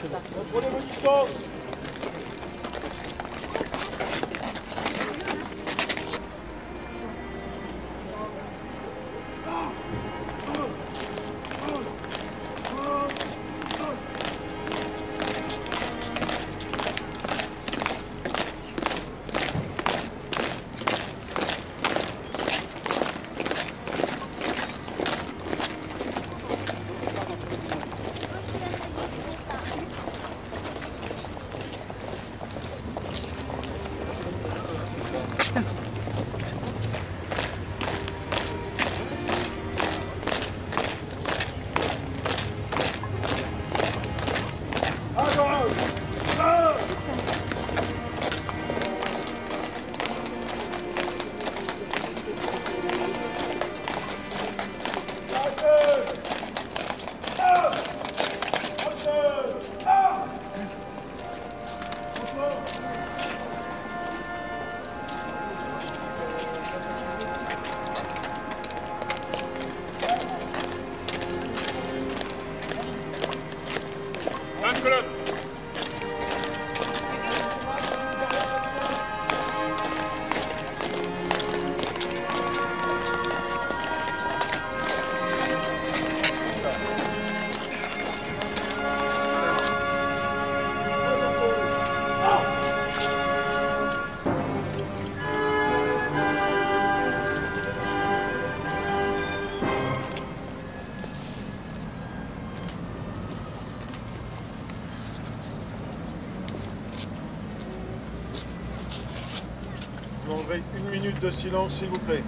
Contrôlez vos distances. Je vous demanderai une minute de silence, s'il vous plaît.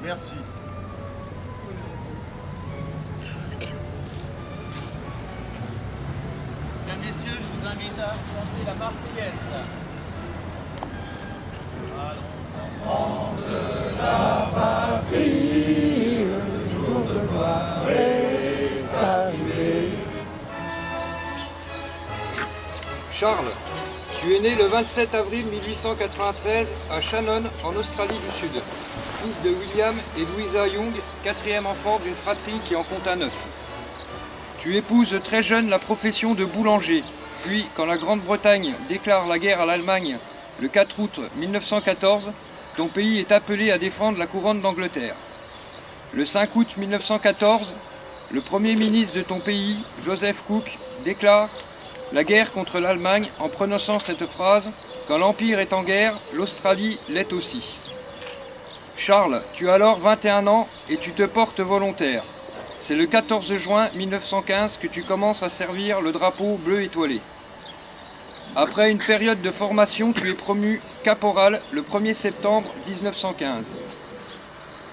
Merci. Mesdames, Messieurs, je vous invite à chanter la Marseillaise. Enfants de la patrie, le jour de gloire est arrivé. Charles, tu es né le 27 avril 1893 à Shannon, en Australie du Sud. Fils de William et Louisa Young, quatrième enfant d'une fratrie qui en compta 9. Tu épouses très jeune la profession de boulanger, puis quand la Grande-Bretagne déclare la guerre à l'Allemagne le 4 août 1914, ton pays est appelé à défendre la couronne d'Angleterre. Le 5 août 1914, le premier ministre de ton pays, Joseph Cook, déclare la guerre contre l'Allemagne en prononçant cette phrase « Quand l'Empire est en guerre, l'Australie l'est aussi ». Charles, tu as alors 21 ans et tu te portes volontaire. C'est le 14 juin 1915 que tu commences à servir le drapeau bleu étoilé. Après une période de formation, tu es promu caporal le 1er septembre 1915.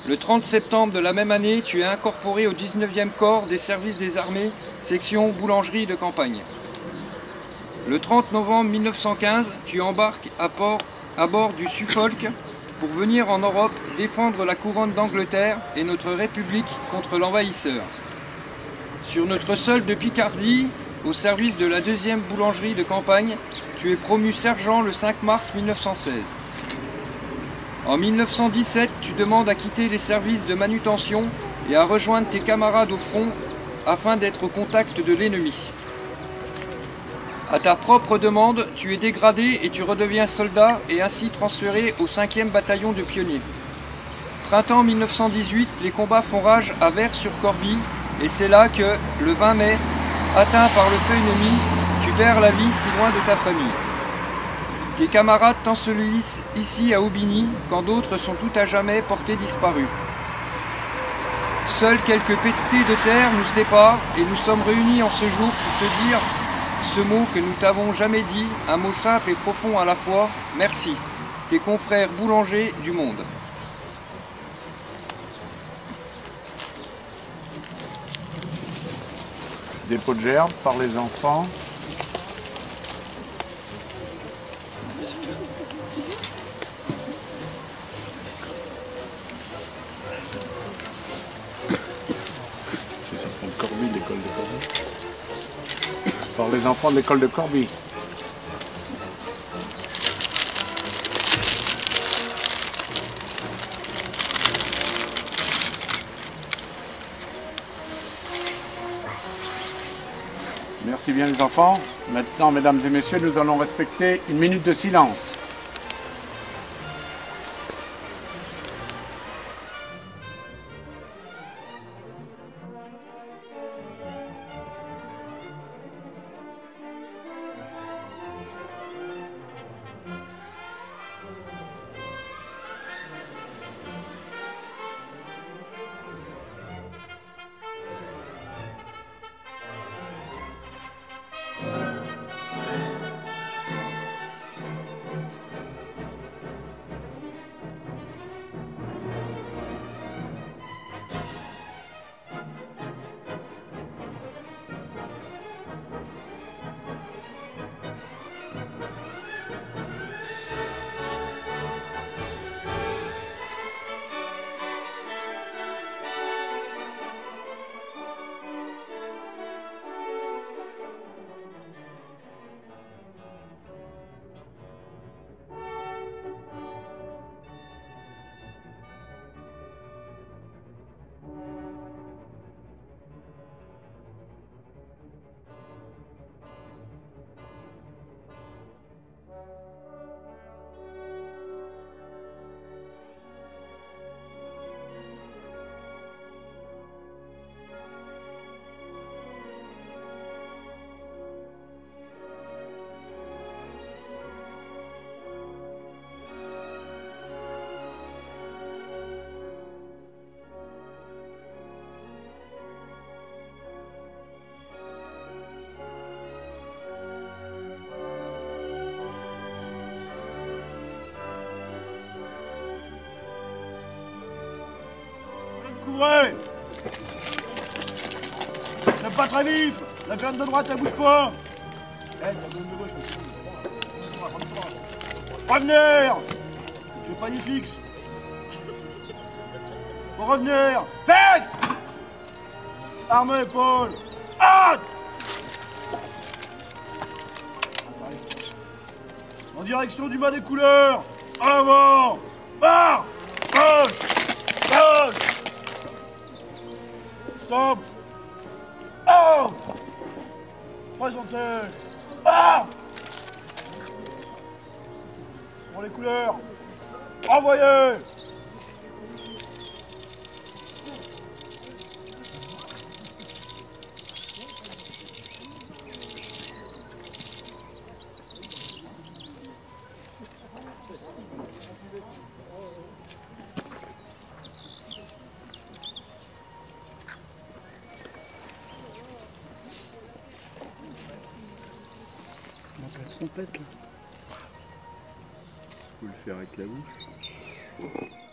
Le 30 septembre de la même année, tu es incorporé au 19e corps des services des armées, section boulangerie de campagne. Le 30 novembre 1915, tu embarques à bord du Suffolk pour venir en Europe défendre la couronne d'Angleterre et notre République contre l'envahisseur. Sur notre sol de Picardie, au service de la 2e boulangerie de campagne, tu es promu sergent le 5 mars 1916. En 1917, tu demandes à quitter les services de manutention et à rejoindre tes camarades au front afin d'être au contact de l'ennemi. À ta propre demande, tu es dégradé et tu redeviens soldat et ainsi transféré au 5e bataillon de pionniers. Printemps 1918, les combats font rage à Vers-sur-Corbie et c'est là que, le 20 mai, atteint par le feu ennemi, tu perds la vie si loin de ta famille. Tes camarades t'ensevelissent ici à Aubigny quand d'autres sont tout à jamais portés disparus. Seuls quelques pétés de terre nous séparent et nous sommes réunis en ce jour pour te dire ce mot que nous t'avons jamais dit, un mot simple et profond à la fois, merci, tes confrères boulangers du monde. Dépôt de gerbe par les enfants. C'est ça, de Corbie, l'école de Corbie. Par les enfants de l'école de Corbie. Merci bien les enfants. Maintenant, mesdames et messieurs, nous allons respecter une minute de silence. Couvrez! C'est pas très vif! La colonne de droite, elle bouge pas! Eh, ta colonne de gauche, revenir! Je fais pas ni fixe! Faut revenir! Fixe! Arme épaule! Hâte! En direction du bas des couleurs! En avant! Barre! Gauche! Gauche! Sobre! Oh! Présentez! Ah! Pour les couleurs! Envoyez! La trompette là. Faut le faire avec la bouche.